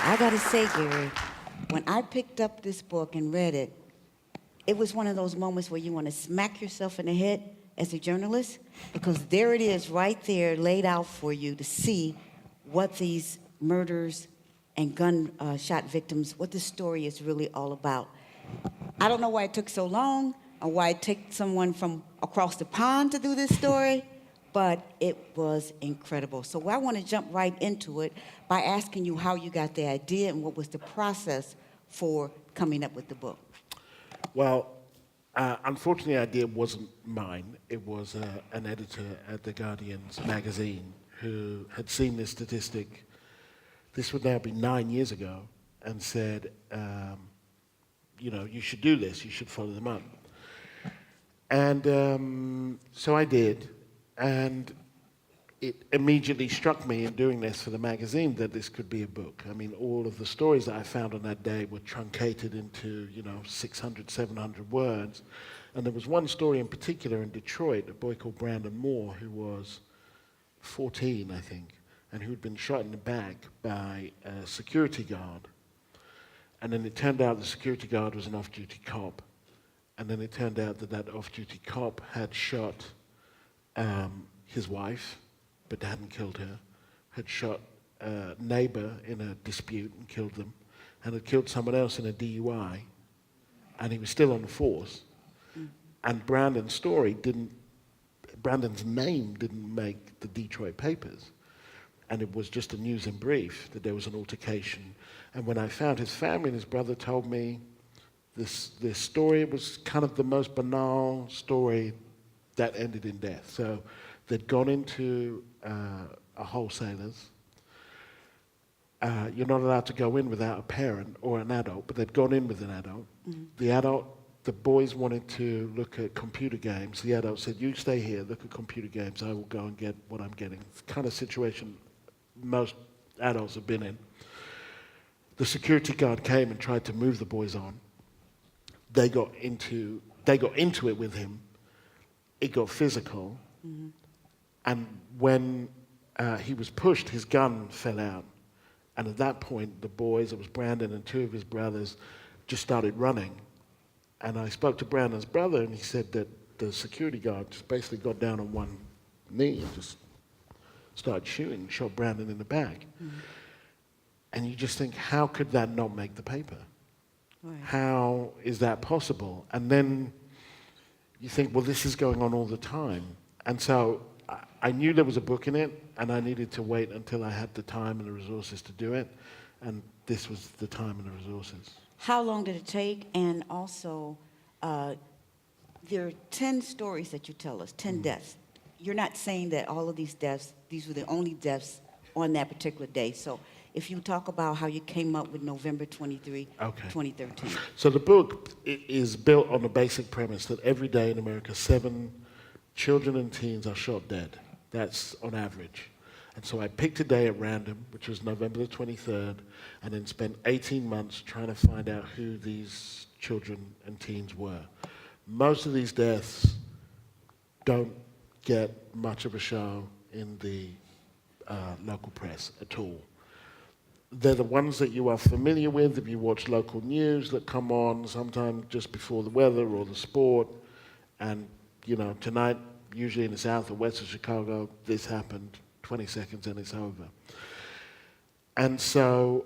I gotta say, Gary, when I picked up this book and read it, it was one of those moments where you want to smack yourself in the head as a journalist, because there it is right there laid out for you to see what these murders and gunshot victims, what the story is really all about. I don't know why it took so long or why it took someone from across the pond to do this story, but it was incredible. So I want to jump right into it by asking you how you got the idea and what was the process for coming up with the book. Well, unfortunately, the idea wasn't mine. It was an editor at The Guardian's magazine who had seen this statistic. This would now be 9 years ago, and said, you should do this. You should follow them up. And so I did, and it immediately struck me in doing this for the magazine that this could be a book. I mean, all of the stories that I found on that day were truncated into, 600, 700 words. And there was one story in particular in Detroit, a boy called Brandon Moore, who was 14, I think, and who had been shot in the back by a security guard. And then it turned out the security guard was an off-duty cop. And then it turned out that that off-duty cop had shot his wife, but hadn't killed her, had shot a neighbor in a dispute and killed them, and had killed someone else in a DUI, and he was still on the force. And Brandon's name didn't make the Detroit papers. And it was just a news in brief that there was an altercation. And when I found his family and his brother told me this story, it was kind of the most banal story that ended in death. So they'd gone into a wholesaler's. You're not allowed to go in without a parent or an adult, but they'd gone in with an adult. Mm-hmm. The boys wanted to look at computer games. The adult said, you stay here, look at computer games. I will go and get what I'm getting. It's the kind of situation most adults have been in. The security guard came and tried to move the boys on. They got into it with him. It got physical. Mm-hmm. And when he was pushed, his gun fell out. And at that point, the boys, it was Brandon and two of his brothers, just started running. And I spoke to Brandon's brother, and he said that the security guard just basically got down on one knee and just started shooting, shot Brandon in the back. Mm-hmm. And you just think, how could that not make the paper? Right. How is that possible? And then you think, well, this is going on all the time. And so I knew there was a book in it, and I needed to wait until I had the time and the resources to do it. And this was the time and the resources. How long did it take? And also, there are 10 stories that you tell us, 10 deaths. You're not saying that all of these deaths, these were the only deaths on that particular day. So if you talk about how you came up with November 23, 2013. So the book is built on the basic premise that every day in America, 7 children and teens are shot dead. That's on average. And so I picked a day at random, which was November the 23rd, and then spent 18 months trying to find out who these children and teens were. Most of these deaths don't get much of a show in the local press at all. They're the ones that you are familiar with if you watch local news that come on sometime just before the weather or the sport. And, tonight, usually in the south or west of Chicago, this happened, 20 seconds and it's over. And so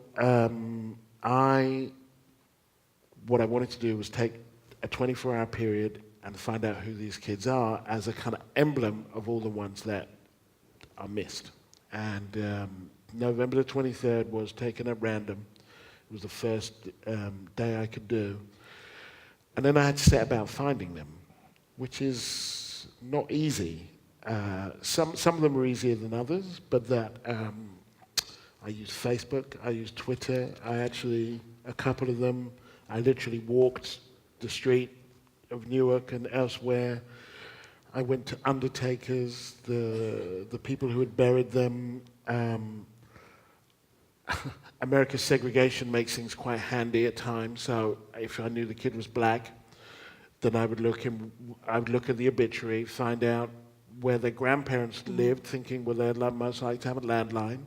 what I wanted to do was take a 24-hour period and find out who these kids are as a kind of emblem of all the ones that are missed. And November the 23rd was taken at random. It was the first day I could do. And then I had to set about finding them, which is not easy. Some of them are easier than others, but I used Facebook, I used Twitter. A couple of them, I literally walked the street of Newark and elsewhere. I went to undertakers, the people who had buried them. America's segregation makes things quite handy at times, so if I knew the kid was black, then I would look at the obituary, find out where their grandparents lived, thinking, well, they'd most likely to have a landline,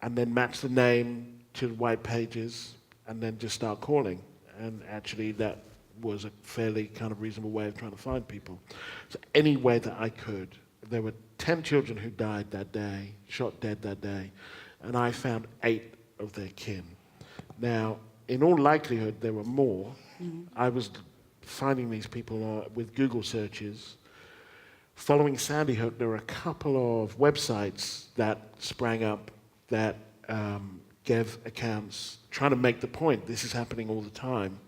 and then match the name to the white pages and then just start calling. And actually that was a fairly kind of reasonable way of trying to find people. So any way that I could. There were 10 children who died that day, shot dead that day, and I found 8 of their kin. Now, in all likelihood, there were more. I was finding these people with Google searches. Following Sandy Hook, there were a couple of websites that sprang up that gave accounts trying to make the point, this is happening all the time.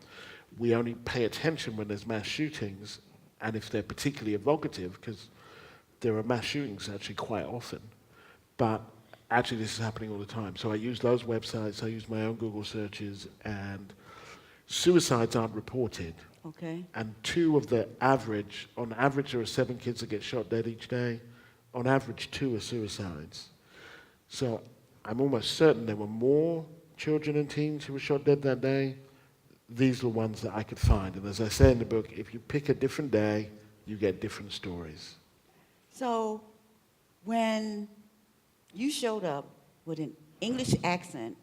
We only pay attention when there's mass shootings, and if they're particularly evocative, because there are mass shootings actually quite often, but actually this is happening all the time. So I use those websites, I use my own Google searches, and suicides aren't reported. Okay. And on average there are 7 kids that get shot dead each day. On average, 2 are suicides. So I'm almost certain there were more children and teens who were shot dead that day. These were ones that I could find. And as I say in the book, if you pick a different day, you get different stories. So when you showed up with an English accent,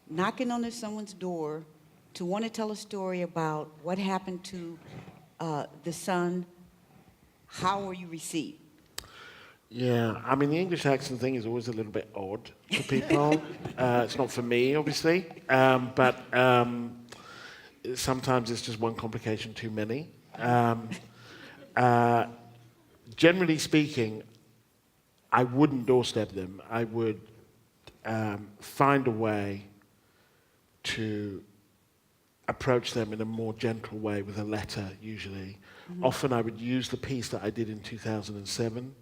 knocking on someone's door to want to tell a story about what happened to the son, how were you received? Yeah, I mean, the English accent thing is always a little bit odd for people. It's not for me, obviously, but sometimes it's just one complication too many. Generally speaking, I wouldn't doorstep them. I would find a way to approach them in a more gentle way with a letter, usually. Often I would use the piece that I did in 2007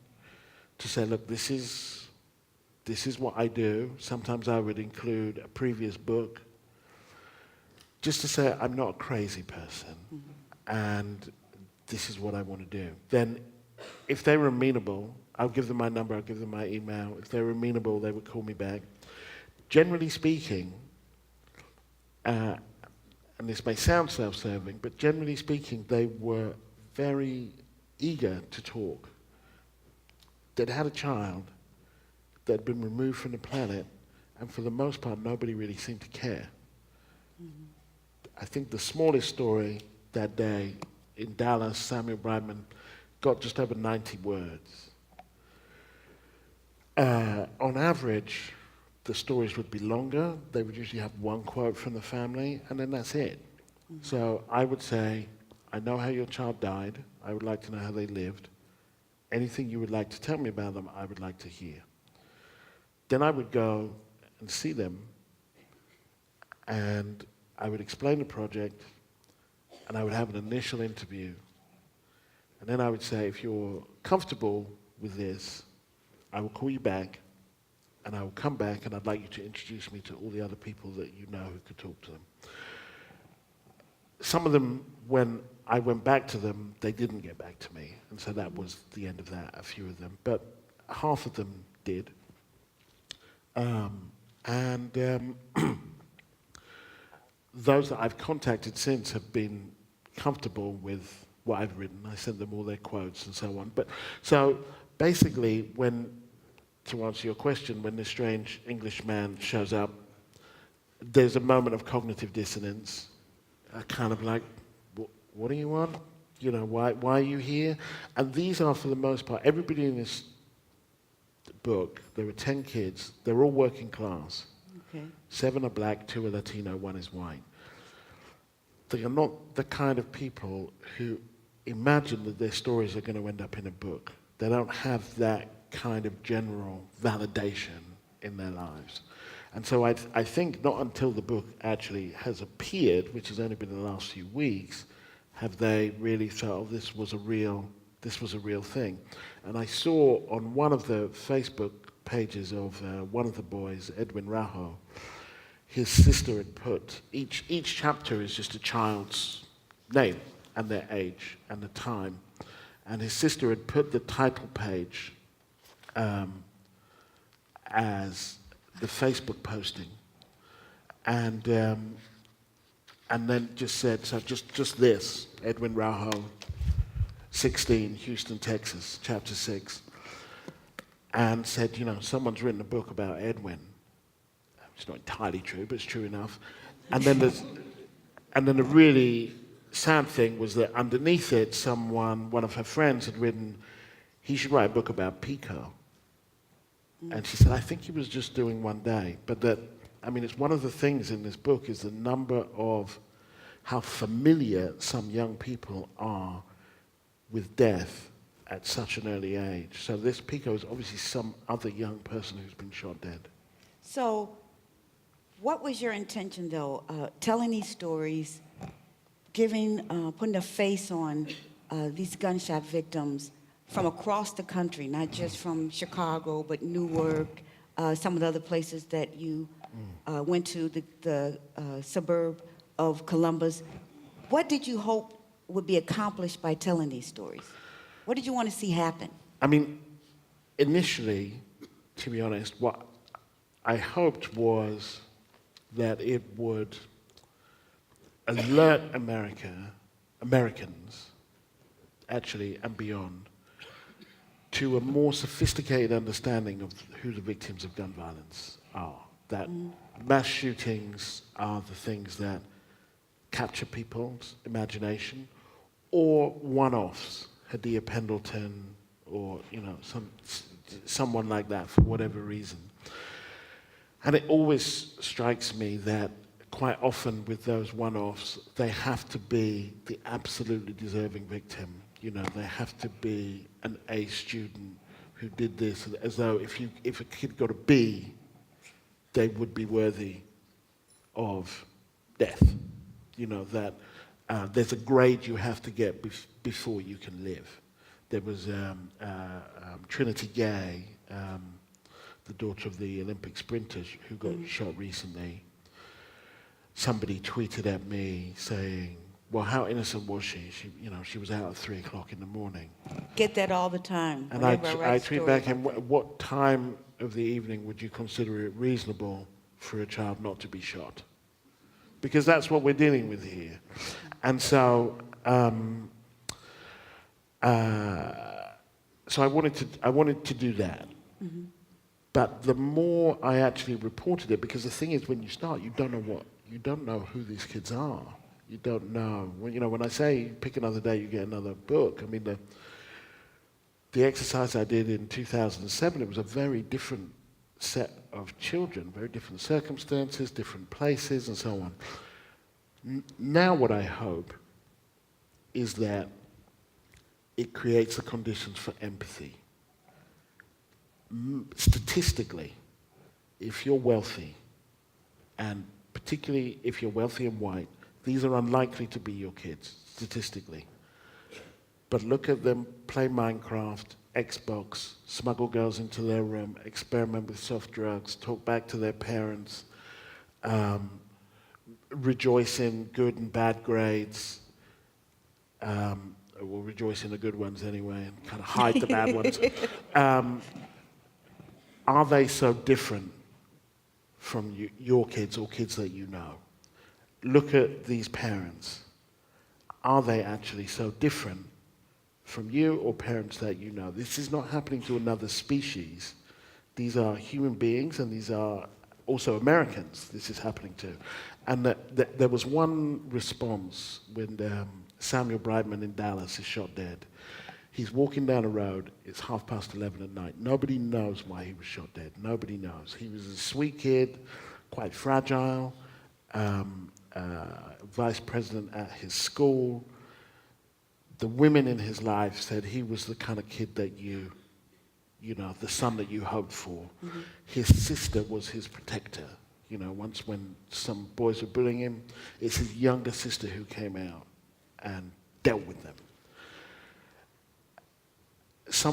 to say, look, this is what I do. Sometimes I would include a previous book, just to say I'm not a crazy person, and this is what I want to do. Then, if they were amenable, I'll give them my number, I'll give them my email. If they were amenable, they would call me back. Generally speaking, and this may sound self-serving, but generally speaking, they were very eager to talk. They'd had a child that had been removed from the planet, and for the most part, nobody really seemed to care. I think the smallest story that day in Dallas, Samuel Brightman got just over 90 words. On average, the stories would be longer. They would usually have one quote from the family, and then that's it. So I would say, I know how your child died. I would like to know how they lived. Anything you would like to tell me about them, I would like to hear. Then I would go and see them, and I would explain the project, and I would have an initial interview. And then I would say, if you're comfortable with this, I will call you back, and I will come back, and I'd like you to introduce me to all the other people that you know who could talk to them. Some of them, when I went back to them, they didn't get back to me, and so that was the end of that, a few of them. But half of them did. Those that I've contacted since have been comfortable with what I've written. I sent them all their quotes and so on. But so basically, to answer your question, when this strange English man shows up, there's a moment of cognitive dissonance. Kind of like, what do you want? You know, why are you here? And these are, for the most part, everybody in this book, there were 10 kids, they're all working class. Okay. 7 are black, 2 are Latino, 1 is white. They are not the kind of people who imagine that their stories are going to end up in a book. They don't have that kind of general validation in their lives. And so I think not until the book actually has appeared, which has only been in the last few weeks, have they really thought, oh, this was a real thing. And I saw on one of the Facebook pages of one of the boys, Edwin Rajo, his sister had put, each chapter is just a child's name and their age and the time. And his sister had put the title page as the Facebook posting. And then just said, so just this, Edwin Rajo, 16, Houston, Texas, chapter 6. And said, you know, someone's written a book about Edwin. It's not entirely true, but it's true enough. And then the really sad thing was that underneath it, one of her friends had written, he should write a book about Pico. And she said, I think he was just doing one day. But it's one of the things in this book is the number of how familiar some young people are with death at such an early age. So this Pico is obviously some other young person who's been shot dead. So what was your intention, though, telling these stories, putting a face on these gunshot victims from across the country, not just from Chicago, but Newark, some of the other places that you went to, the suburb of Columbus. What did you hope would be accomplished by telling these stories? What did you want to see happen? Initially, to be honest, what I hoped was that it would alert Americans, actually, and beyond, to a more sophisticated understanding of who the victims of gun violence are. That mass shootings are the things that capture people's imagination, or one-offs, Hadia Pendleton, or someone like that for whatever reason. And it always strikes me that quite often with those one-offs, they have to be the absolutely deserving victim. They have to be an A student who did this, as though if a kid got a B, they would be worthy of death. That there's a grade you have to get before you can live. There was Trinity Gay, the daughter of the Olympic sprinters who got shot recently. Somebody tweeted at me saying, well, how innocent was she? She was out at 3 o'clock in the morning. Get that all the time. And I tweet back, and what time of the evening would you consider it reasonable for a child not to be shot? Because that's what we're dealing with here. And so I wanted to do that. Mm-hmm. But the more I actually reported it, because the thing is, when you start, you don't know who these kids are. You don't know. When I say pick another day, you get another book. The exercise I did in 2007, it was a very different set of children, very different circumstances, different places, and so on. Now what I hope is that it creates the conditions for empathy. Statistically, if you're wealthy, and particularly if you're wealthy and white, these are unlikely to be your kids, statistically. But look at them play Minecraft, Xbox, smuggle girls into their room, experiment with soft drugs, talk back to their parents, rejoice in good and bad grades, or rejoice in the good ones anyway, and kind of hide the bad ones. Are they so different from your kids or kids that you know? Look at these parents. Are they actually so different from you or parents that you know? This is not happening to another species. These are human beings, and these are also Americans this is happening to. And there was one response when Samuel Brightman in Dallas is shot dead. He's walking down a road, it's 11:30 at night. Nobody knows why he was shot dead. Nobody knows. He was a sweet kid, quite fragile, vice president at his school. The women in his life said he was the kind of kid that the son that you hoped for. Mm-hmm. His sister was his protector. Once when some boys were bullying him, it's his younger sister who came out and dealt with them.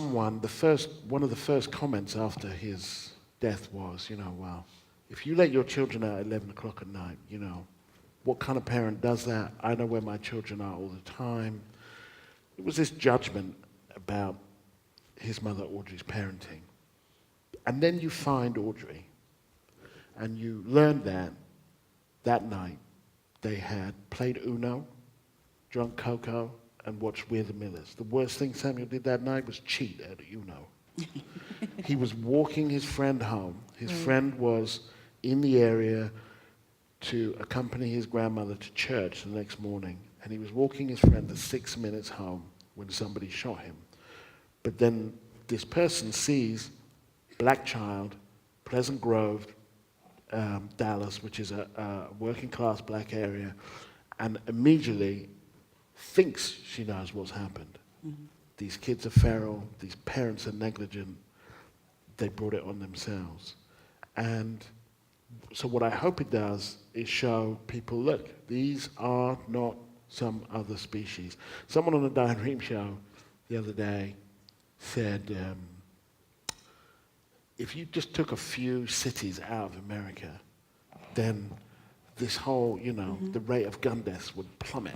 One of the first comments after his death was, well, if you let your children out at 11 o'clock at night, what kind of parent does that? I know where my children are all the time. It was this judgment about his mother Audrey's parenting. And then you find Audrey, and you learn that night they had played Uno, drunk cocoa, and watched We're the Millers. The worst thing Samuel did that night was cheat at Uno. He was walking his friend home. His friend was in the area to accompany his grandmother to church the next morning, and he was walking his friend the 6 minutes home when somebody shot him. But then this person sees black child, Pleasant Grove, Dallas, which is a working class black area, and immediately thinks she knows what's happened. Mm-hmm. These kids are feral, these parents are negligent, they brought it on themselves. And so what I hope it does is show people, look, these are not some other species. Someone on the Diane Rehm show the other day said, if you just took a few cities out of America, then this whole, the rate of gun deaths would plummet.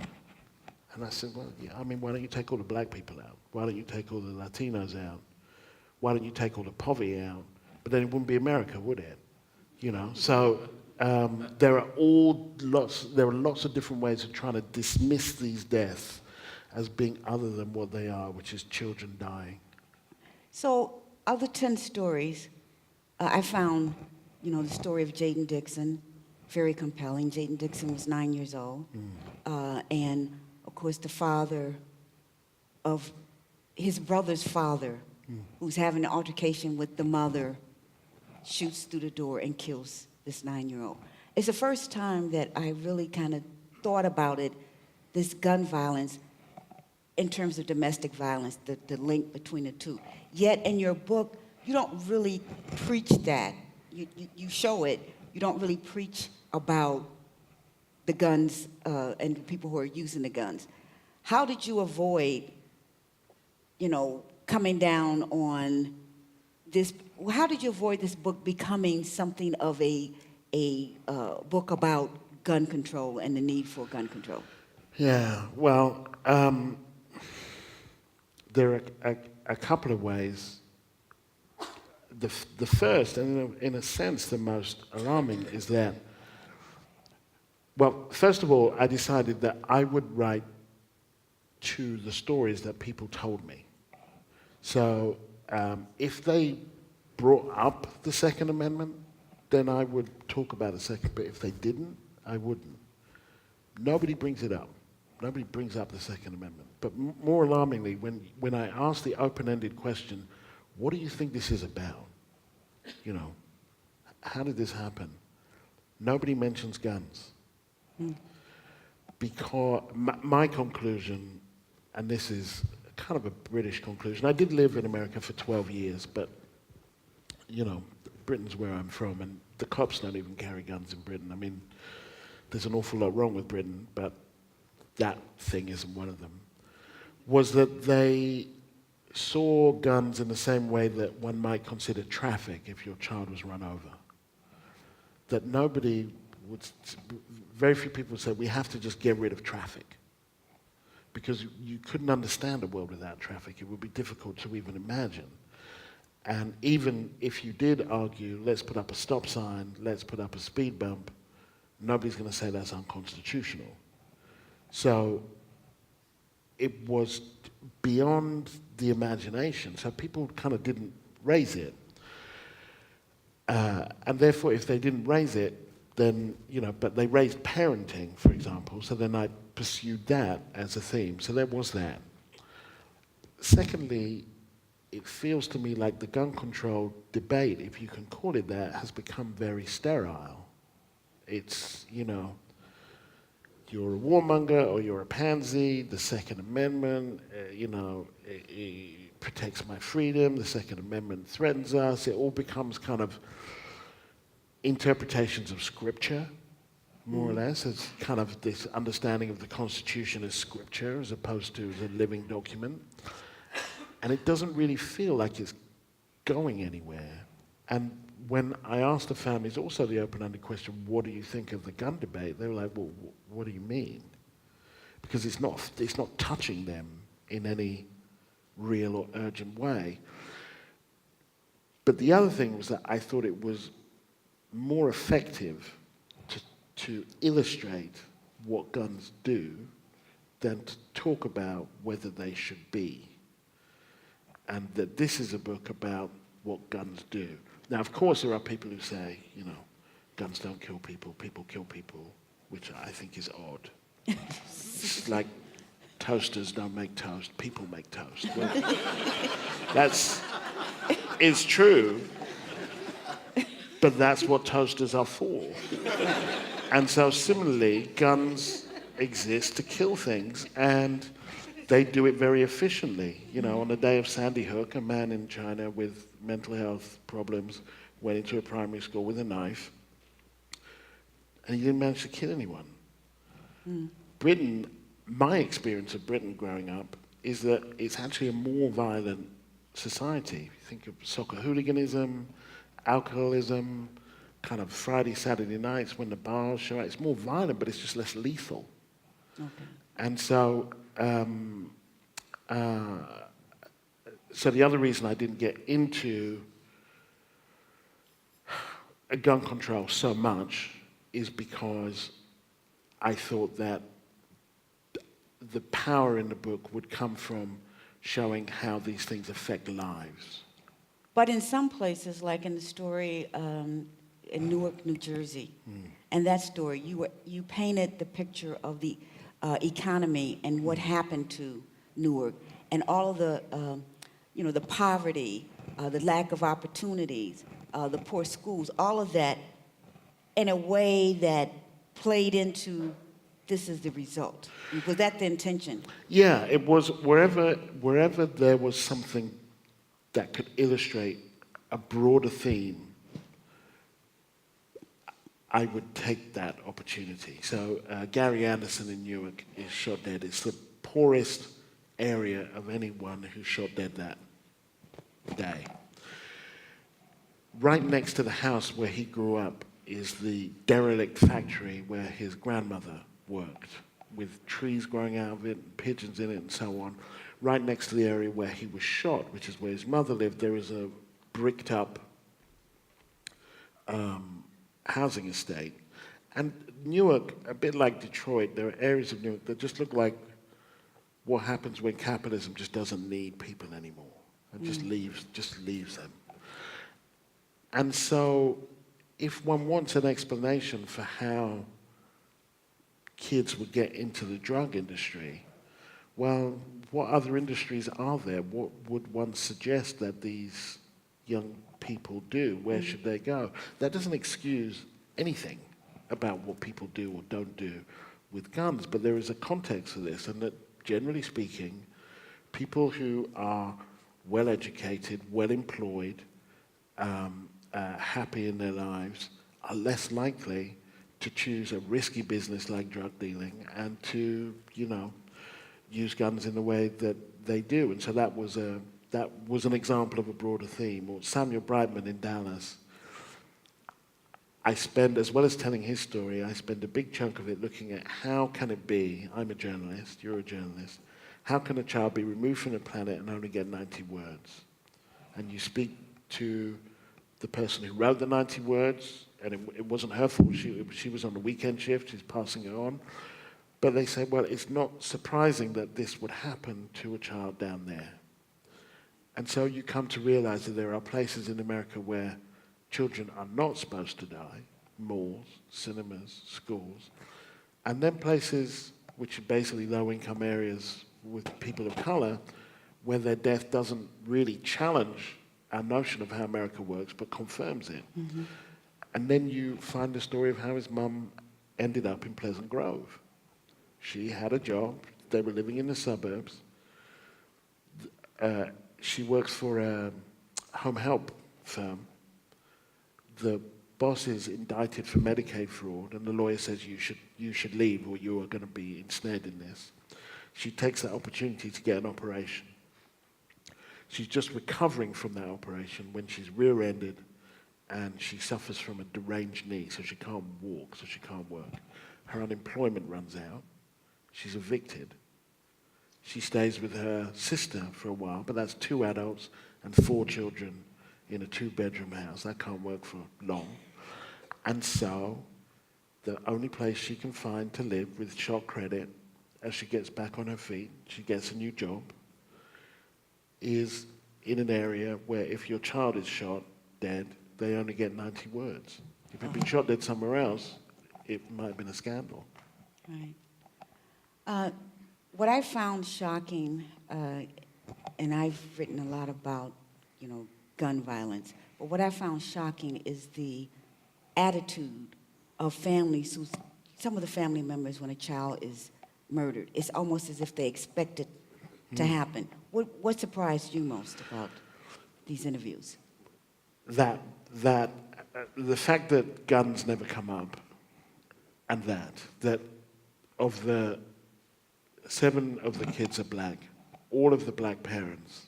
And I said, well, yeah, I mean, why don't you take all the black people out? Why don't you take all the Latinos out? Why don't you take all the poverty out? But then it wouldn't be America, would it? So there are lots of different ways of trying to dismiss these deaths as being other than what they are, which is children dying. So, of the 10 stories, I found, the story of Jaden Dixon, very compelling. Jaden Dixon was 9 years old. And, of course, the father of his brother's father, who's having an altercation with the mother, shoots through the door and kills this 9-year-old. It's the first time that I really kind of thought about it, this gun violence, in terms of domestic violence, the link between the two. Yet in your book, you don't really preach that. You show it. You don't really preach about the guns and the people who are using the guns. How did you avoid, coming down on this? How did you avoid this book becoming something of a book about gun control and the need for gun control? Yeah, well, there are a couple of ways. The first, and in a sense the most alarming, is that, well, first of all, I decided that I would write to the stories that people told me. So if they brought up the Second Amendment, then I would talk about the Second, but if they didn't, I wouldn't. Nobody brings it up. Nobody brings up the Second Amendment. But more alarmingly, when I ask the open-ended question, what do you think this is about? How did this happen? Nobody mentions guns. Because my conclusion, and this is kind of a British conclusion, I did live in America for 12 years, but, Britain's where I'm from, and the cops don't even carry guns in Britain. I mean, there's an awful lot wrong with Britain, but that thing isn't one of them, was that they saw guns in the same way that one might consider traffic if your child was run over. That very few people would say, we have to just get rid of traffic. Because you couldn't understand a world without traffic. It would be difficult to even imagine. And even if you did argue, let's put up a stop sign, let's put up a speed bump, nobody's going to say that's unconstitutional. So it was beyond the imagination. So people kind of didn't raise it. And therefore, if they didn't raise it, then, but they raised parenting, for example, so then I pursued that as a theme. So there was that. Secondly, it feels to me like the gun control debate, if you can call it that, has become very sterile. It's, you're a warmonger or you're a pansy, the Second Amendment, it protects my freedom, the Second Amendment threatens us. It all becomes kind of interpretations of scripture, more or less, as kind of this understanding of the Constitution as scripture as opposed to as a living document. And it doesn't really feel like it's going anywhere. And when I asked the families also the open-ended question, what do you think of the gun debate? They were like, well, what do you mean? Because it's not touching them in any real or urgent way. But the other thing was that I thought it was more effective to illustrate what guns do than to talk about whether they should be. And that this is a book about what guns do. Now, of course, there are people who say, guns don't kill people, people kill people, which I think is odd. It's like toasters don't make toast, people make toast. Well, it's true, but that's what toasters are for. And so similarly, guns exist to kill things, and they do it very efficiently. You know, on the day of Sandy Hook, a man in China with mental health problems went into a primary school with a knife, and he didn't manage to kill anyone. Britain, my experience of Britain growing up is that it's actually a more violent society. You think of soccer hooliganism, alcoholism, kind of Friday, Saturday nights when the bars show up. It's more violent, but it's just less lethal. Okay. And so, so the other reason I didn't get into gun control so much is because I thought that the power in the book would come from showing how these things affect lives. But in some places, like in the story in Newark, New Jersey, and that story, you painted the picture of the economy and what happened to Newark, and all of the, the poverty, the lack of opportunities, the poor schools, all of that, in a way that played into this is the result. Was that the intention? Yeah, it was wherever there was something that could illustrate a broader theme, I would take that opportunity. So Gary Anderson in Newark is shot dead. It's the poorest area of anyone who's shot dead that day. Right next to the house where he grew up is the derelict factory where his grandmother worked, with trees growing out of it, and pigeons in it, and so on. Right next to the area where he was shot, which is where his mother lived, there is a bricked up housing estate. And Newark, a bit like Detroit, there are areas of Newark that just look like what happens when capitalism just doesn't need people anymore and just leaves them. And so if one wants an explanation for how kids would get into the drug industry, well, what other industries are there? What would one suggest that these young people do? Where should they go? That doesn't excuse anything about what people do or don't do with guns, but there is a context for this, and that generally speaking, people who are well educated, well employed, happy in their lives are less likely to choose a risky business like drug dealing and to, use guns in the way that they do. And so that was an example of a broader theme. Or Samuel Brightman in Dallas. I spend, as well as telling his story, I spend a big chunk of it looking at how can it be, I'm a journalist, you're a journalist, how can a child be removed from the planet and only get 90 words? And you speak to the person who wrote the 90 words, and it wasn't her fault, she was on the weekend shift, she's passing it on. But they say, well, it's not surprising that this would happen to a child down there. And so you come to realize that there are places in America where children are not supposed to die, malls, cinemas, schools, and then places which are basically low-income areas with people of color, where their death doesn't really challenge our notion of how America works, but confirms it. Mm-hmm. And then you find the story of how his mum ended up in Pleasant Grove. She had a job. They were living in the suburbs. She works for a home help firm. The boss is indicted for Medicaid fraud, and the lawyer says you should leave or you are going to be ensnared in this. She takes that opportunity to get an operation. She's just recovering from that operation when she's rear-ended and she suffers from a deranged knee, so she can't walk, so she can't work. Her unemployment runs out. She's evicted. She stays with her sister for a while, but that's 2 adults and 4 children in a 2-bedroom house. That can't work for long. And so the only place she can find to live with short credit as she gets back on her feet, she gets a new job, is in an area where if your child is shot dead, they only get 90 words. If he'd been shot dead somewhere else, it might have been a scandal. Right. What I found shocking, and I've written a lot about, gun violence, but what I found shocking is the attitude of families some of the family members when a child is murdered. It's almost as if they expect it to happen. What surprised you most about these interviews? The fact that guns never come up, and that of the 7 of the kids are black, all of the black parents,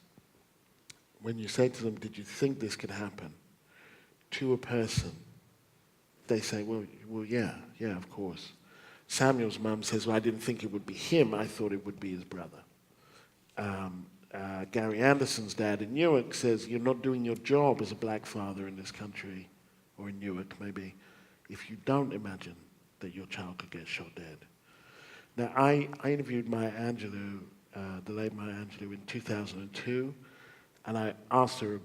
when you say to them, did you think this could happen to a person, they say, well, yeah, of course. Samuel's mum says, well, I didn't think it would be him, I thought it would be his brother. Gary Anderson's dad in Newark says, you're not doing your job as a black father in this country, or in Newark maybe, if you don't imagine that your child could get shot dead. Now, I interviewed Maya Angelou, the late Maya Angelou, in 2002, and I asked her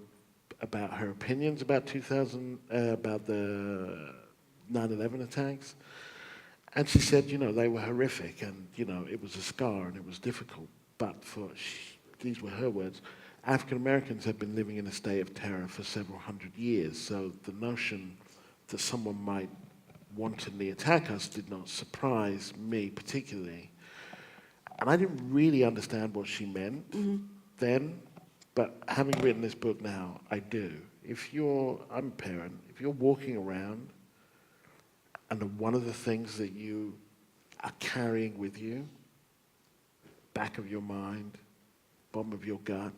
about her opinions about about the 9/11 attacks, and she said, they were horrific, and it was a scar, and it was difficult. But these were her words, African Americans have been living in a state of terror for several hundred years, so the notion that someone might wantonly attack us did not surprise me particularly. And I didn't really understand what she meant then, but having written this book now, I do. I'm a parent, if you're walking around and one of the things that you are carrying with you, back of your mind, bottom of your gut,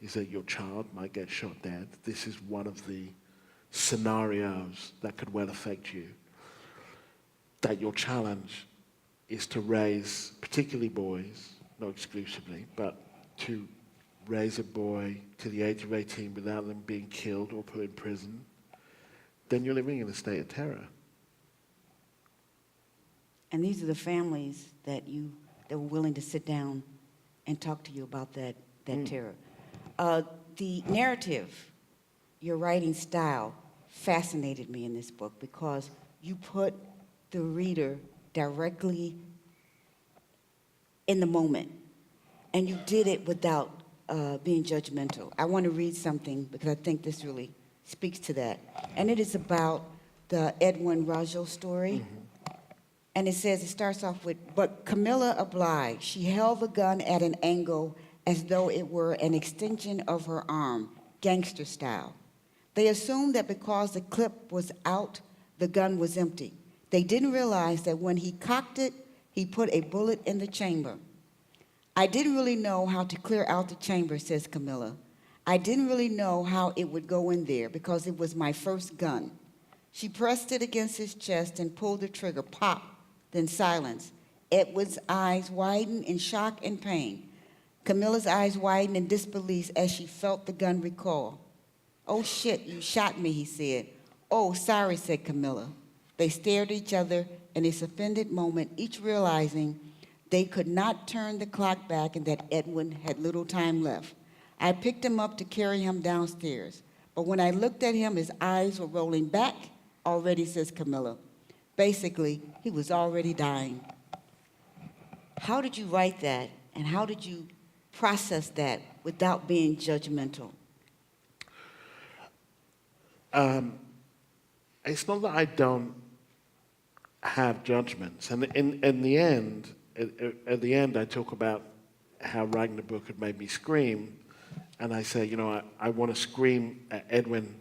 is that your child might get shot dead. This is one of the scenarios that could well affect you. That your challenge is to raise, particularly boys, not exclusively, but to raise a boy to the age of 18 without them being killed or put in prison, then you're living in a state of terror. And these are the families that were willing to sit down and talk to you about that terror. The narrative, your writing style, fascinated me in this book because you put the reader directly in the moment, and you did it without being judgmental. I want to read something because I think this really speaks to that, and it is about the Edwin Rajo story. And it starts off with, but Camilla obliged. She held the gun at an angle as though it were an extension of her arm, gangster style. They assumed that because the clip was out, the gun was empty. They didn't realize that when he cocked it, he put a bullet in the chamber. I didn't really know how to clear out the chamber, says Camilla. I didn't really know how it would go in there because it was my first gun. She pressed it against his chest and pulled the trigger, pop, then silence. Edward's eyes widened in shock and pain. Camilla's eyes widened in disbelief as she felt the gun recoil. Oh shit, you shot me, he said. Oh, sorry, said Camilla. They stared at each other in a suspended moment, each realizing they could not turn the clock back and that Edwin had little time left. I picked him up to carry him downstairs, but when I looked at him, his eyes were rolling back already, says Camilla. Basically, he was already dying. How did you write that, and how did you process that without being judgmental? It's not that I don't have judgments, and in the end, at the end, I talk about how writing the book had made me scream, and I say, I want to scream at Edwin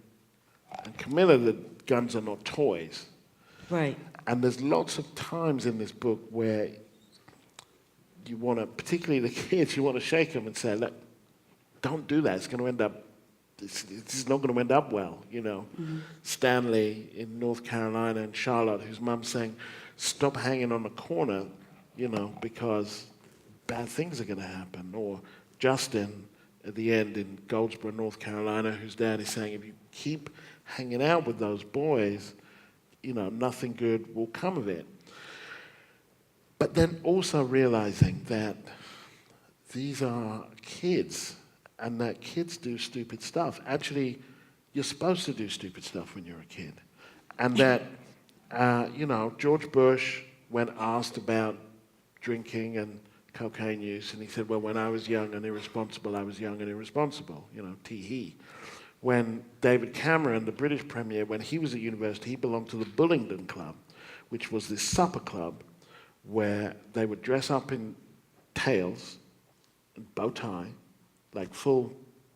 and Camilla that guns are not toys. Right. And there's lots of times in this book where you want to, particularly the kids, you want to shake them and say, look, don't do that. It's going to end up, this is not going to end up well, Stanley in North Carolina and Charlotte, whose mum's saying, stop hanging on the corner, because bad things are going to happen. Or Justin at the end in Goldsboro, North Carolina, whose dad is saying, if you keep hanging out with those boys, nothing good will come of it. But then also realizing that these are kids and that kids do stupid stuff. Actually, you're supposed to do stupid stuff when you're a kid. And that, George Bush, when asked about drinking and cocaine use, and he said, well, when I was young and irresponsible, I was young and irresponsible, tee-hee. When David Cameron, the British Premier, when he was at university, he belonged to the Bullingdon Club, which was this supper club where they would dress up in tails, and bow tie, like full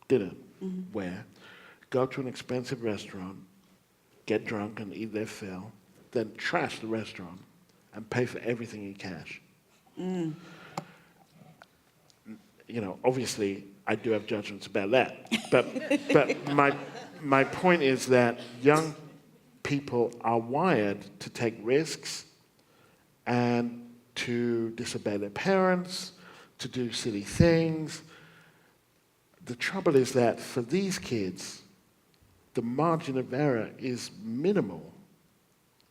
dinner wear, go to an expensive restaurant, get drunk and eat their fill, then trash the restaurant and pay for everything in cash. Obviously, I do have judgments about that. But my point is that young people are wired to take risks and to disobey their parents, to do silly things. The trouble is that for these kids, the margin of error is minimal.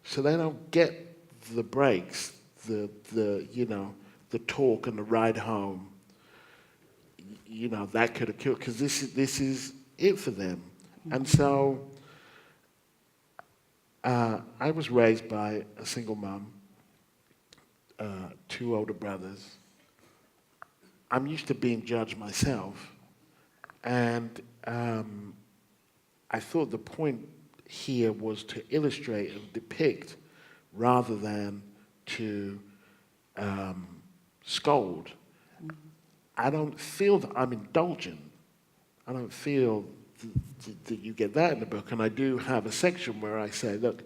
So they don't get the breaks, the talk and the ride home. That could have killed, because this is it for them. And so I was raised by a single mom, 2 older brothers. I'm used to being judged myself, and I thought the point here was to illustrate and depict rather than to scold. I don't feel that I'm indulgent. I don't feel that you get that in the book. And I do have a section where I say, look,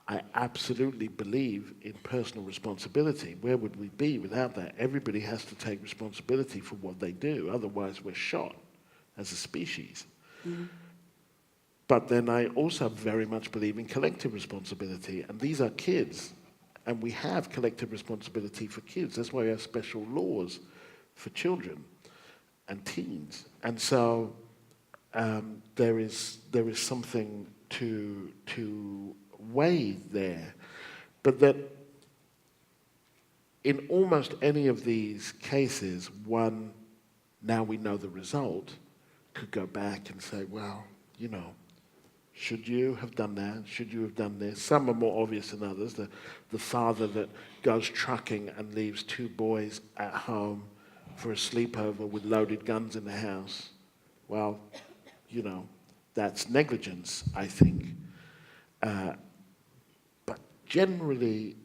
I absolutely believe in personal responsibility. Where would we be without that? Everybody has to take responsibility for what they do. Otherwise, we're shot as a species. But then I also very much believe in collective responsibility. And these are kids. And we have collective responsibility for kids. That's why we have special laws for children and teens. And so there is something to weigh there. But that in almost any of these cases, one, now we know the result, could go back and say, well, should you have done that? Should you have done this? Some are more obvious than others. The father that goes trucking and leaves 2 boys at home for a sleepover with loaded guns in the house. Well, that's negligence, I think. But generally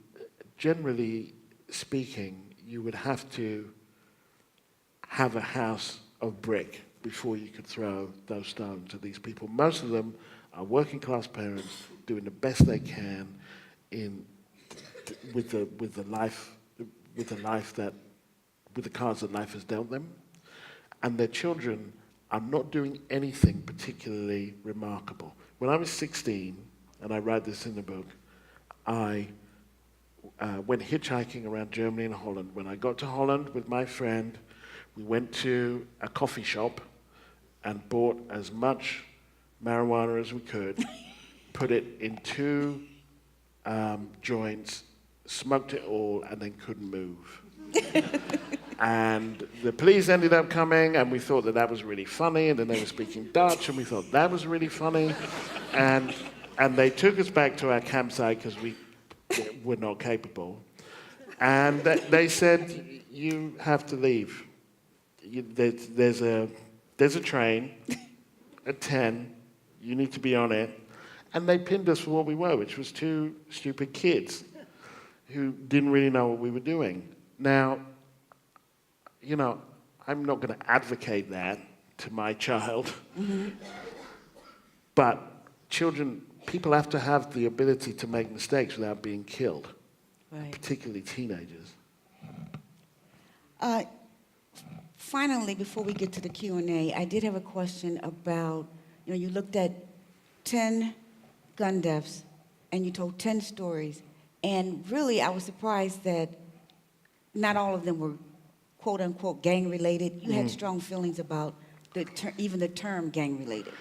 speaking, you would have to have a house of brick before you could throw those stones at these people. Most of them are working class parents doing the best they can with the cards that life has dealt them, and their children are not doing anything particularly remarkable. When I was 16, and I write this in the book, I went hitchhiking around Germany and Holland. When I got to Holland with my friend, we went to a coffee shop and bought as much marijuana as we could, put it in 2 joints, smoked it all, and then couldn't move. And the police ended up coming, and we thought that was really funny, and then they were speaking Dutch, and we thought that was really funny. And they took us back to our campsite because we were not capable. And they said, you have to leave. There's a train at 10. You need to be on it. And they pinned us for what we were, which was 2 stupid kids who didn't really know what we were doing. Now, I'm not going to advocate that to my child. But people have to have the ability to make mistakes without being killed, Right. particularly teenagers. Finally, before we get to the Q&A, I did have a question about, you looked at 10 gun deaths and you told 10 stories. And really, I was surprised that not all of them were quote unquote gang related. You had strong feelings about even the term gang related.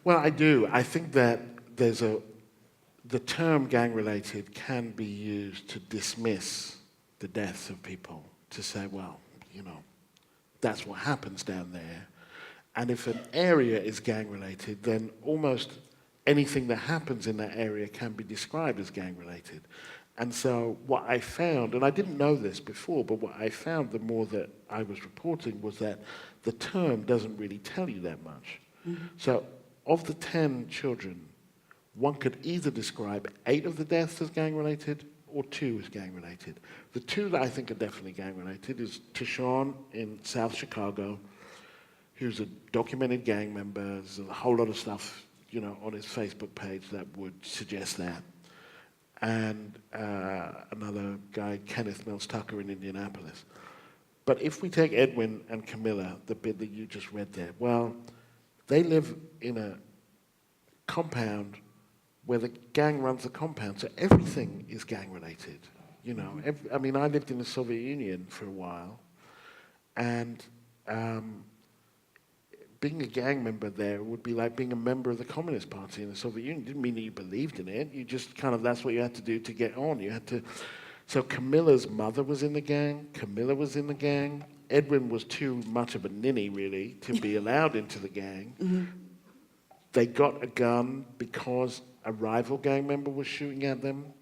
Well, I do. I think that the term gang related can be used to dismiss the deaths of people, to say, well, that's what happens down there. And if an area is gang related, then almost anything that happens in that area can be described as gang-related. And so what I found, and I didn't know this before, but what I found the more that I was reporting was that the term doesn't really tell you that much. Mm-hmm. So of the 10 children, one could either describe 8 of the deaths as gang-related or 2 as gang-related. The 2 that I think are definitely gang-related is Tishon in South Chicago, who's a documented gang member. There's a whole lot of stuff, on his Facebook page that would suggest that. And another guy, Kenneth Mills Tucker in Indianapolis. But if we take Edwin and Camilla, the bit that you just read there, well, they live in a compound where the gang runs the compound, so everything is gang-related. I lived in the Soviet Union for a while, and being a gang member there would be like being a member of the Communist Party in the Soviet Union. It didn't mean that you believed in it. You just that's what you had to do to get on. So Camilla's mother was in the gang. Camilla was in the gang. Edwin was too much of a ninny, really, to be allowed into the gang. Mm-hmm. They got a gun because a rival gang member was shooting at them.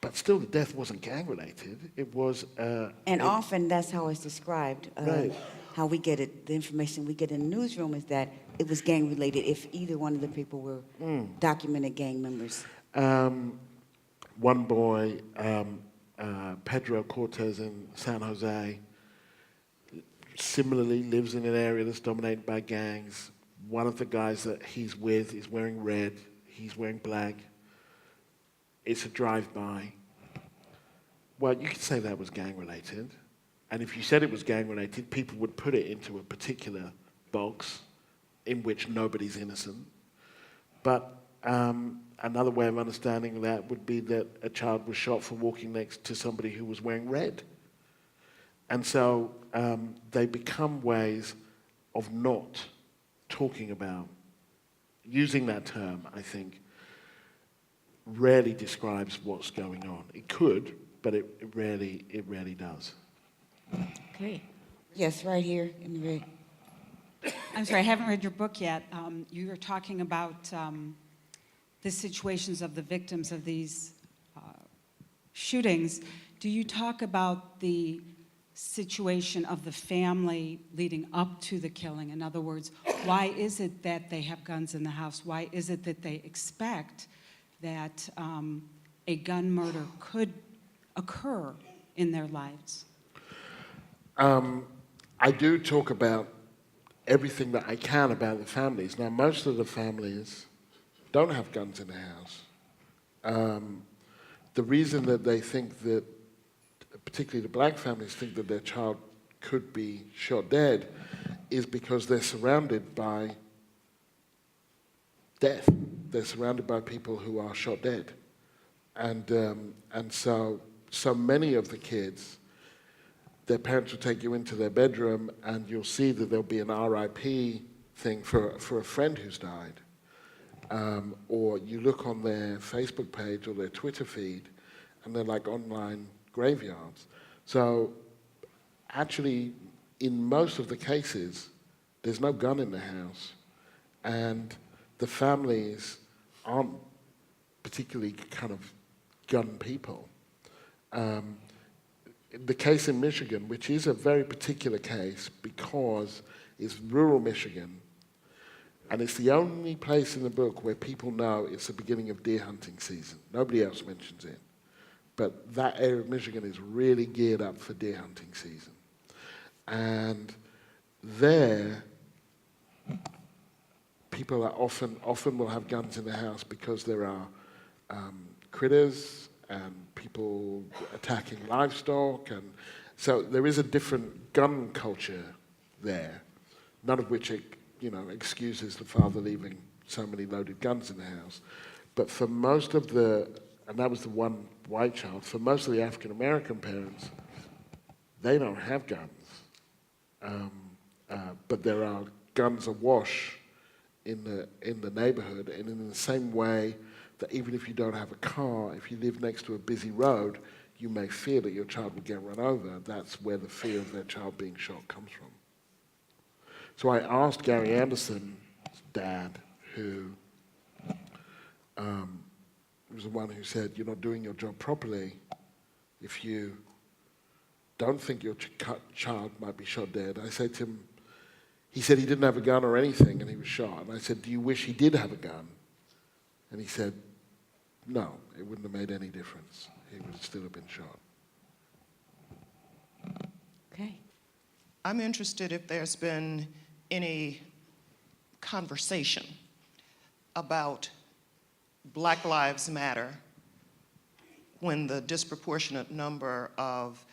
But still, the death wasn't gang-related. It was... often that's how it's described. Right. How we get it, the information we get in the newsroom is that it was gang-related if either one of the people were documented gang members. One boy, Pedro Cortez in San Jose, similarly lives in an area that's dominated by gangs. One of the guys that he's with is wearing red. He's wearing black. It's a drive-by. Well, you could say that was gang-related. And if you said it was gang-related, people would put it into a particular box in which nobody's innocent. But another way of understanding that would be that a child was shot for walking next to somebody who was wearing red. And so they become ways of not talking about, using that term, I think, rarely describes what's going on. It could, but it rarely does. Okay. Yes, right here in the red. I'm sorry, I haven't read your book yet. You were talking about the situations of the victims of these shootings. Do you talk about the situation of the family leading up to the killing? In other words, why is it that they have guns in the house? Why is it that they expect that a gun murder could occur in their lives? I do talk about everything that I can about the families. Now, most of the families don't have guns in the house. The reason that they think that, particularly the black families, think that their child could be shot dead is because they're surrounded by death. They're surrounded by people who are shot dead. And so many of the kids, their parents will take you into their bedroom and you'll see that there'll be an RIP thing for a friend who's died. Or you look on their Facebook page or their Twitter feed and they're like online graveyards. So actually, in most of the cases, there's no gun in the house. And the families aren't particularly kind of gun people. The case in Michigan, which is a very particular case because it's rural Michigan, and it's the only place in the book where people know it's the beginning of deer hunting season. Nobody else mentions it. But that area of Michigan is really geared up for deer hunting season. And there, people are often will have guns in the house because there are critters and people attacking livestock, and so there is a different gun culture there, none of which excuses the father leaving so many loaded guns in the house. But for most of and that was the one white child, for most of the African American parents, they don't have guns, but there are guns awash in the neighborhood, and in the same way that even if you don't have a car, if you live next to a busy road, you may fear that your child will get run over. That's where the fear of their child being shot comes from. So I asked Gary Anderson dad who was the one who said, "You're not doing your job properly if you don't think your child might be shot dead." I said to him, he said he didn't have a gun or anything and he was shot. And I said, "Do you wish he did have a gun?" And he said, "No, it wouldn't have made any difference. He would still have been shot." Okay. I'm interested if there's been any conversation about Black Lives Matter when the disproportionate number of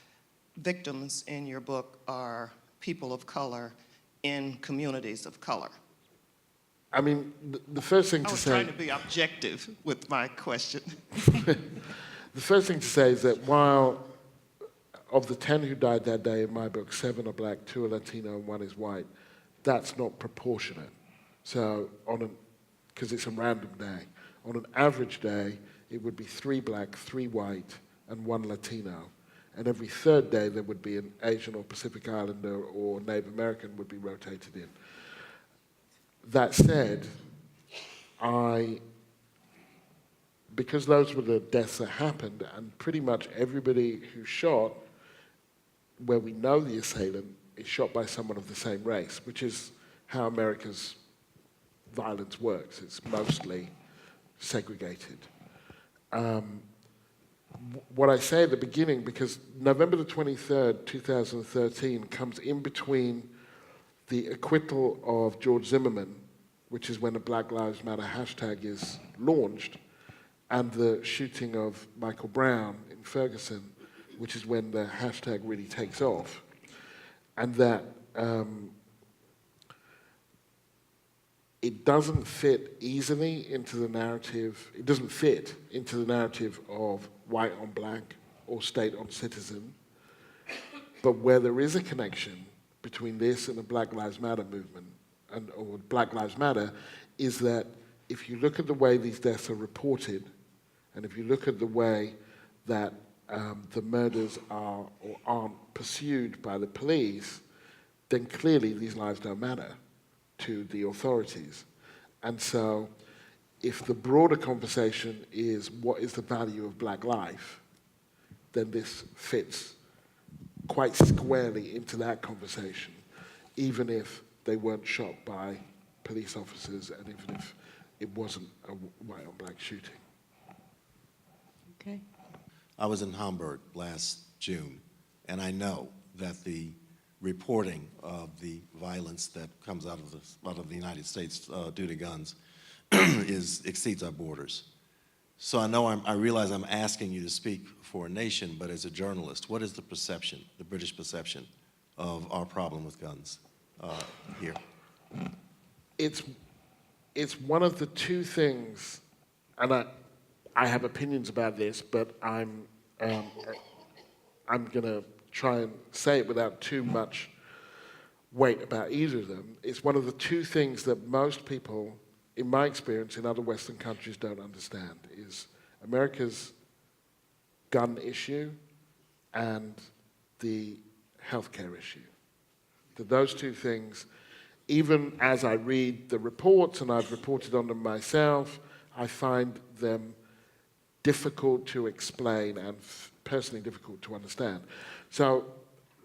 victims in your book are people of color in communities of color. I mean, the first thing I to was say... trying to be objective with my question. The first thing to say is that while of the 10 who died that day in my book, 7 are black, 2 are Latino, and 1 is white, that's not proportionate. So because it's a random day. On an average day, it would be 3 black, 3 white, and 1 Latino. And every third day, there would be an Asian or Pacific Islander or Native American would be rotated in. That said, because those were the deaths that happened, and pretty much everybody who shot, where we know the assailant, is shot by someone of the same race, which is how America's violence works. It's mostly segregated. What I say at the beginning, because November the 23rd, 2013, comes in between the acquittal of George Zimmerman, which is when the Black Lives Matter hashtag is launched, and the shooting of Michael Brown in Ferguson, which is when the hashtag really takes off. And that it doesn't fit easily into the narrative, it doesn't fit into the narrative of white on black or state on citizen, but where there is a connection between this and the Black Lives Matter movement, or Black Lives Matter, is that if you look at the way these deaths are reported, and if you look at the way that the murders are or aren't pursued by the police, then clearly these lives don't matter to the authorities. And so if the broader conversation is what is the value of black life, then this fits quite squarely into that conversation, even if they weren't shot by police officers and even if it wasn't a white on black shooting. Okay. I was in Hamburg last June, and I know that the reporting of the violence that comes out of the United States due to guns exceeds our borders. So I realize I'm asking you to speak for a nation, but as a journalist, what is the perception, the British perception, of our problem with guns here? It's one of the two things, and I have opinions about this, but I'm going to try and say it without too much weight about either of them. It's one of the two things that most people, in my experience, in other Western countries don't understand, is America's gun issue and the healthcare issue. That those two things, even as I read the reports, and I've reported on them myself, I find them difficult to explain and personally difficult to understand. So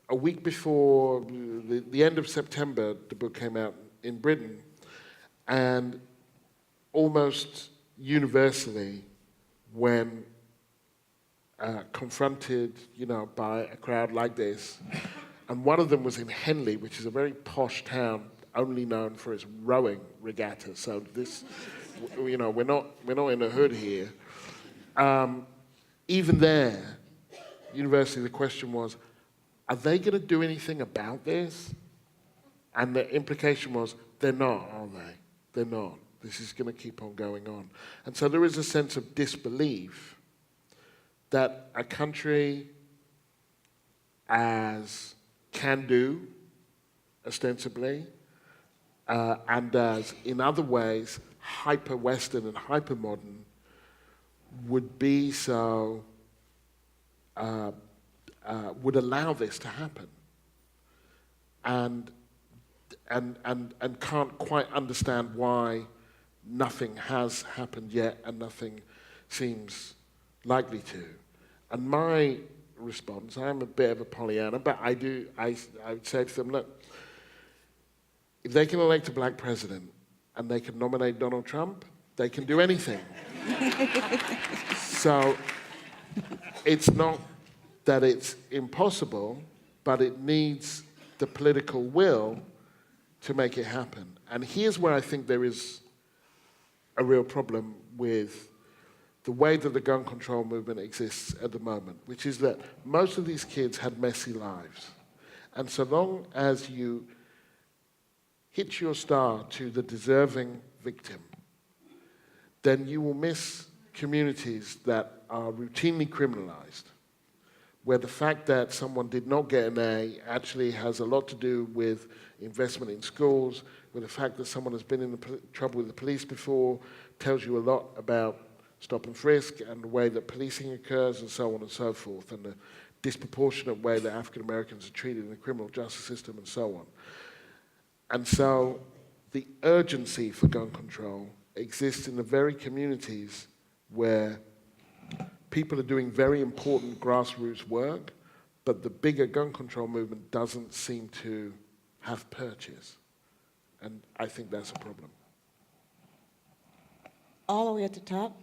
a week before the end of September, the book came out in Britain, and almost universally, when confronted, by a crowd like this, and one of them was in Henley, which is a very posh town, only known for its rowing regatta. So this, we're not in a hood here. Even there, universally, the question was, are they going to do anything about this? And the implication was, they're not, are they? They're not. This is going to keep on going on. And so there is a sense of disbelief that a country as can do, ostensibly, and as, in other ways, hyper-Western and hyper-modern, would be so, would allow this to happen. And and can't quite understand why nothing has happened yet and nothing seems likely to. And my response, I'm a bit of a Pollyanna, but I would say to them, look, if they can elect a black president and they can nominate Donald Trump, they can do anything. So it's not that it's impossible, but it needs the political will to make it happen. And here's where I think there is a real problem with the way that the gun control movement exists at the moment, which is that most of these kids had messy lives. And so long as you hit your star to the deserving victim, then you will miss communities that are routinely criminalized, where the fact that someone did not get an A actually has a lot to do with investment in schools, with the fact that someone has been in trouble with the police before, tells you a lot about stop and frisk and the way that policing occurs and so on and so forth, and the disproportionate way that African Americans are treated in the criminal justice system and so on. And so the urgency for gun control exists in the very communities where people are doing very important grassroots work, but the bigger gun control movement doesn't seem to have purchase. And I think that's a problem. All the way at the top.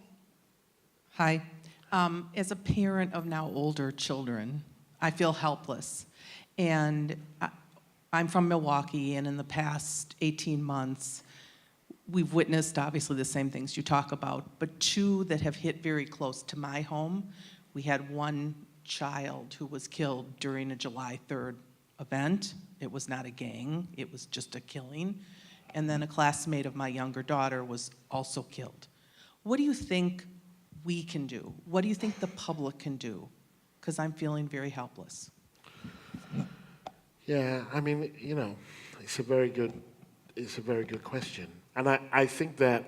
Hi. As a parent of now older children, I feel helpless. And I'm from Milwaukee, and in the past 18 months, we've witnessed obviously the same things you talk about, but two that have hit very close to my home. We had one child who was killed during a July 3rd event. It was not a gang, it was just a killing. And then a classmate of my younger daughter was also killed. What do you think we can do? What do you think the public can do? Because I'm feeling very helpless. Yeah, I mean, you know, it's a very good question. And I think that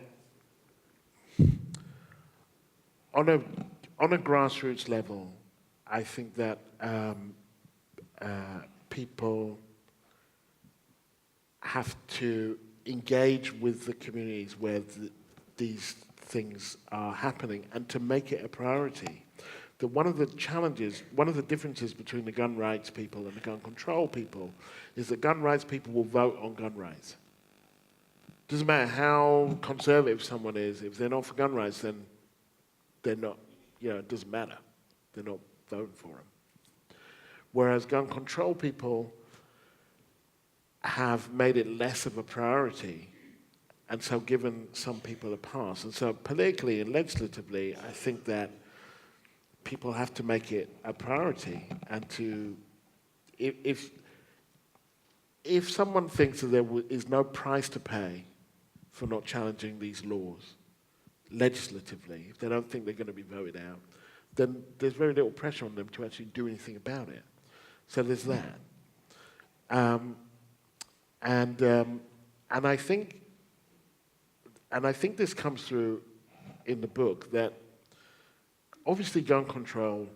on a grassroots level, I think that people have to engage with the communities where these things are happening and to make it a priority. That one of the challenges, one of the differences between the gun rights people and the gun control people is that gun rights people will vote on gun rights. Doesn't matter how conservative someone is, if they're not for gun rights, then they're not, it doesn't matter. They're not voting for them. Whereas gun control people have made it less of a priority and so given some people a pass. And so politically and legislatively, I think that people have to make it a priority and to, if someone thinks that there is no price to pay for not challenging these laws legislatively, if they don't think they're going to be voted out, then there's very little pressure on them to actually do anything about it. So there's that. And I think this comes through in the book that obviously gun control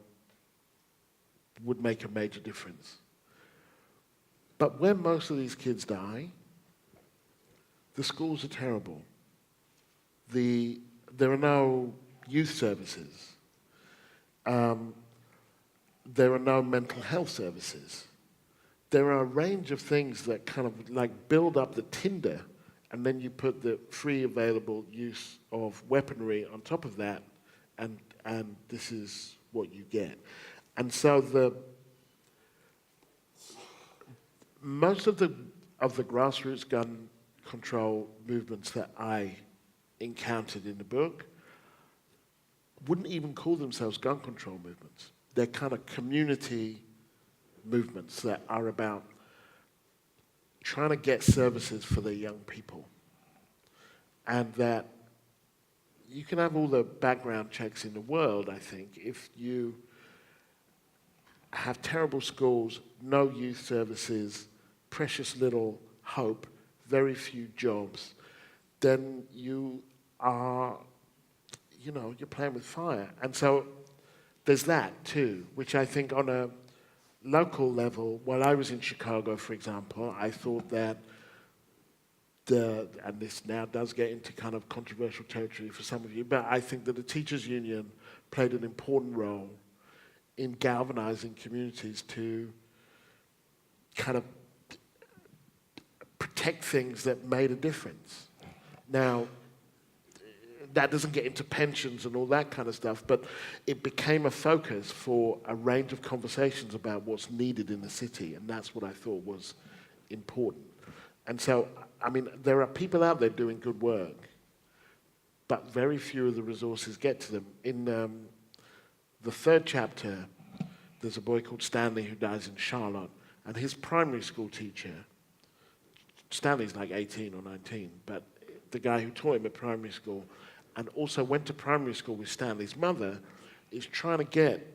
would make a major difference. But when most of these kids die, the schools are terrible. There are no youth services. There are no mental health services. There are a range of things that kind of like build up the tinder, and then you put the free available use of weaponry on top of that, and this is what you get. And so most of the grassroots gun control movements that I encountered in the book wouldn't even call themselves gun control movements. They're kind of community movements that are about trying to get services for their young people. And that you can have all the background checks in the world, I think, if you have terrible schools, no youth services, precious little hope, very few jobs, then you are, you're playing with fire. And so there's that too, which I think on a local level, while I was in Chicago, for example, I thought that and this now does get into kind of controversial territory for some of you, but I think that the teachers' union played an important role in galvanizing communities to kind of protect things that made a difference. Now, that doesn't get into pensions and all that kind of stuff, but it became a focus for a range of conversations about what's needed in the city, and that's what I thought was important. And so, I mean, there are people out there doing good work, but very few of the resources get to them. In the third chapter, there's a boy called Stanley who dies in Charlotte, and his primary school teacher, Stanley's like 18 or 19, but the guy who taught him at primary school and also went to primary school with Stanley's mother is trying to get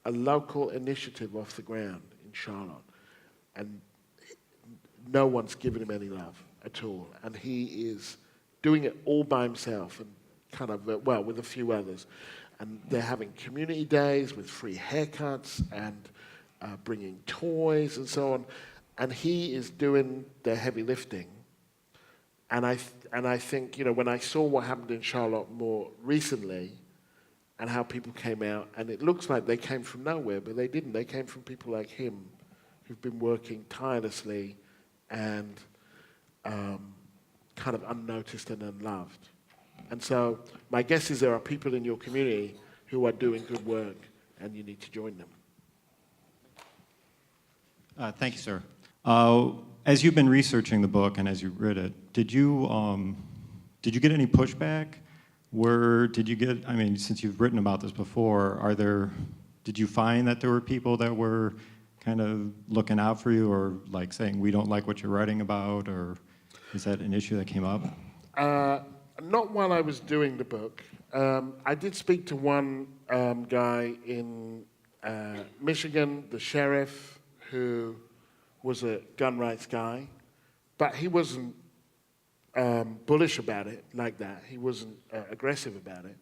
a local initiative off the ground in Charlotte. And no one's given him any love at all. And he is doing it all by himself and kind of, well, with a few others. And they're having community days with free haircuts and bringing toys and so on. And he is doing the heavy lifting. And I think, you know, when I saw what happened in Charlotte more recently and how people came out, and it looks like they came from nowhere, but they didn't. They came from people like him who've been working tirelessly and kind of unnoticed and unloved. And so my guess is there are people in your community who are doing good work, and you need to join them. Thank you, sir. As you've been researching the book and as you read it, did you get any pushback? Did you get, I mean, since you've written about this before, did you find that there were people that were kind of looking out for you or like saying, we don't like what you're writing about, or is that an issue that came up? Not while I was doing the book. I did speak to one guy in Michigan, the sheriff, who was a gun rights guy, but he wasn't bullish about it like that. He wasn't aggressive about it.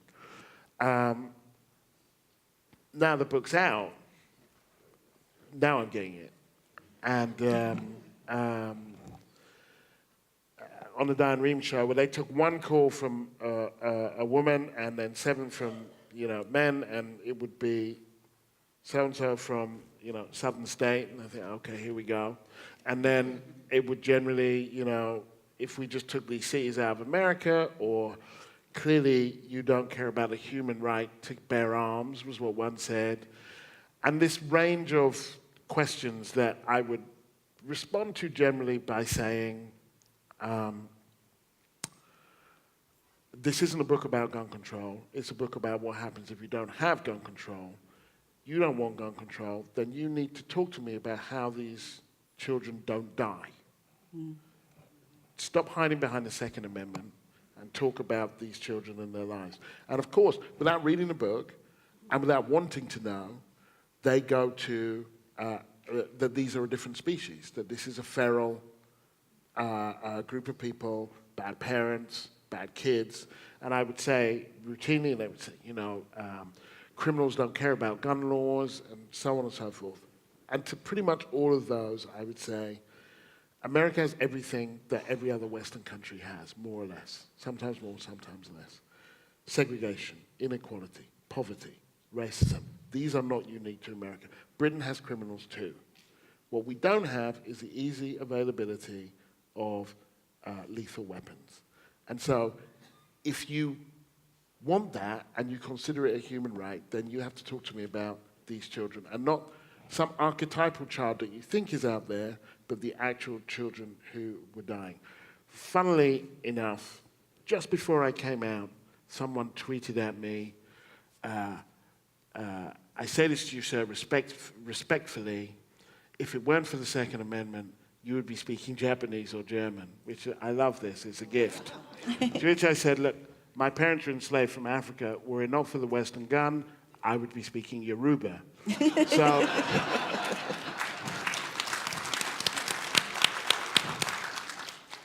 Now the book's out, now I'm getting it. And on the Diane Rehm show, where they took one call from a woman and then 7 from, you know, men, and it would be so-and-so from, you know, Southern State, and I think, okay, here we go. And then it would generally, you know, if we just took these cities out of America, or clearly you don't care about the human right to bear arms, was what one said. And this range of questions that I would respond to generally by saying, this isn't a book about gun control, it's a book about what happens if you don't have gun control. You don't want gun control, then you need to talk to me about how these children don't die. Stop hiding behind the Second Amendment and talk about these children and their lives. And of course, without reading the book and without wanting to know, they go to that these are a different species, that this is a feral group of people, bad parents, bad kids. And I would say, routinely, they would say, you know, criminals don't care about gun laws, and so on and so forth. And to pretty much all of those, I would say, America has everything that every other Western country has, more or less. Sometimes more, sometimes less. Segregation, inequality, poverty, racism. These are not unique to America. Britain has criminals too. What we don't have is the easy availability of lethal weapons. And so if you want that and you consider it a human right, then you have to talk to me about these children, and not some archetypal child that you think is out there, but the actual children who were dying. Funnily enough, just before I came out, someone tweeted at me, I say this to you, sir, respectfully, if it weren't for the Second Amendment, you would be speaking Japanese or German, which I love this, it's a gift. To which I said, look, my parents were enslaved from Africa. Were it not for the Western gun, I would be speaking Yoruba.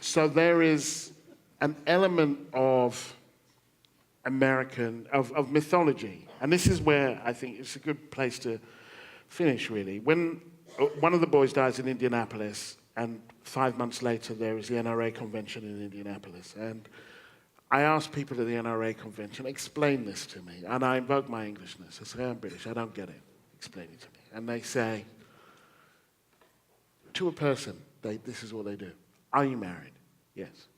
So there is an element of of mythology. And this is where I think it's a good place to finish, really. When one of the boys dies in Indianapolis, And 5 months later, there is the NRA convention in Indianapolis. And I asked people at the NRA convention, explain this to me. And I invoke my Englishness. I say, I'm British, I don't get it. Explain it to me. And they say, to a person, this is what they do. Are you married? Yes.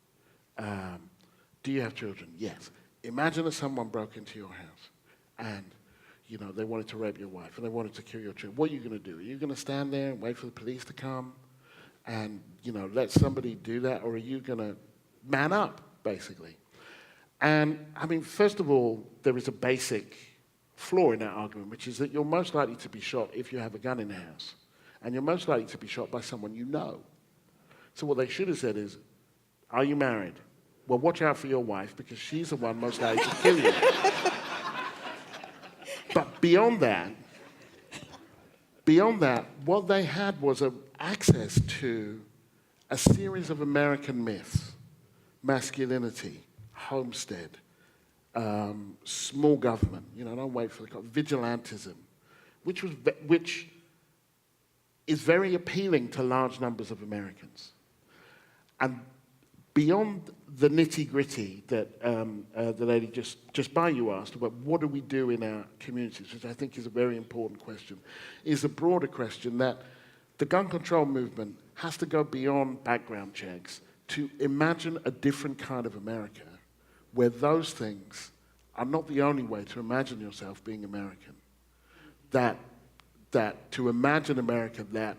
Do you have children? Yes. Imagine that someone broke into your house and, you know, they wanted to rape your wife and they wanted to kill your children. What are you going to do? Are you going to stand there and wait for the police to come and, you know, let somebody do that? Or are you going to man up, basically? And, I mean, first of all, there is a basic flaw in that argument, which is that you're most likely to be shot if you have a gun in the house. And you're most likely to be shot by someone you know. So what they should have said is, are you married? Well, watch out for your wife, because she's the one most likely to kill you. But beyond that, what they had was access to a series of American myths: masculinity, homestead, small government, you know, don't wait for the vigilantism, which is very appealing to large numbers of Americans. And beyond the nitty-gritty that the lady just by you asked about what do we do in our communities, which I think is a very important question, is a broader question that the gun control movement has to go beyond background checks to imagine a different kind of America where those things are not the only way to imagine yourself being American. That to imagine America that,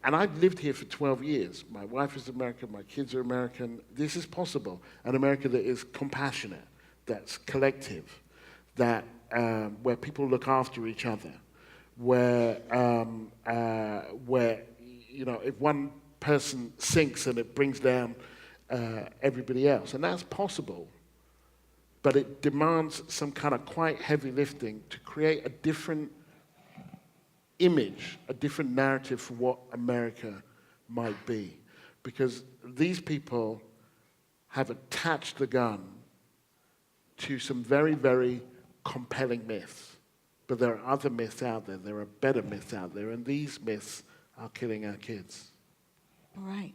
and I've lived here for 12 years. My wife is American, my kids are American. This is possible. An America that is compassionate, that's collective, that where people look after each other, where you know, if one person sinks and it brings down everybody else. And that's possible, but it demands some kind of quite heavy lifting to create a different image, a different narrative for what America might be. Because these people have attached the gun to some very, very compelling myths. But there are other myths out there. There are better myths out there. And these myths are killing our kids. All right.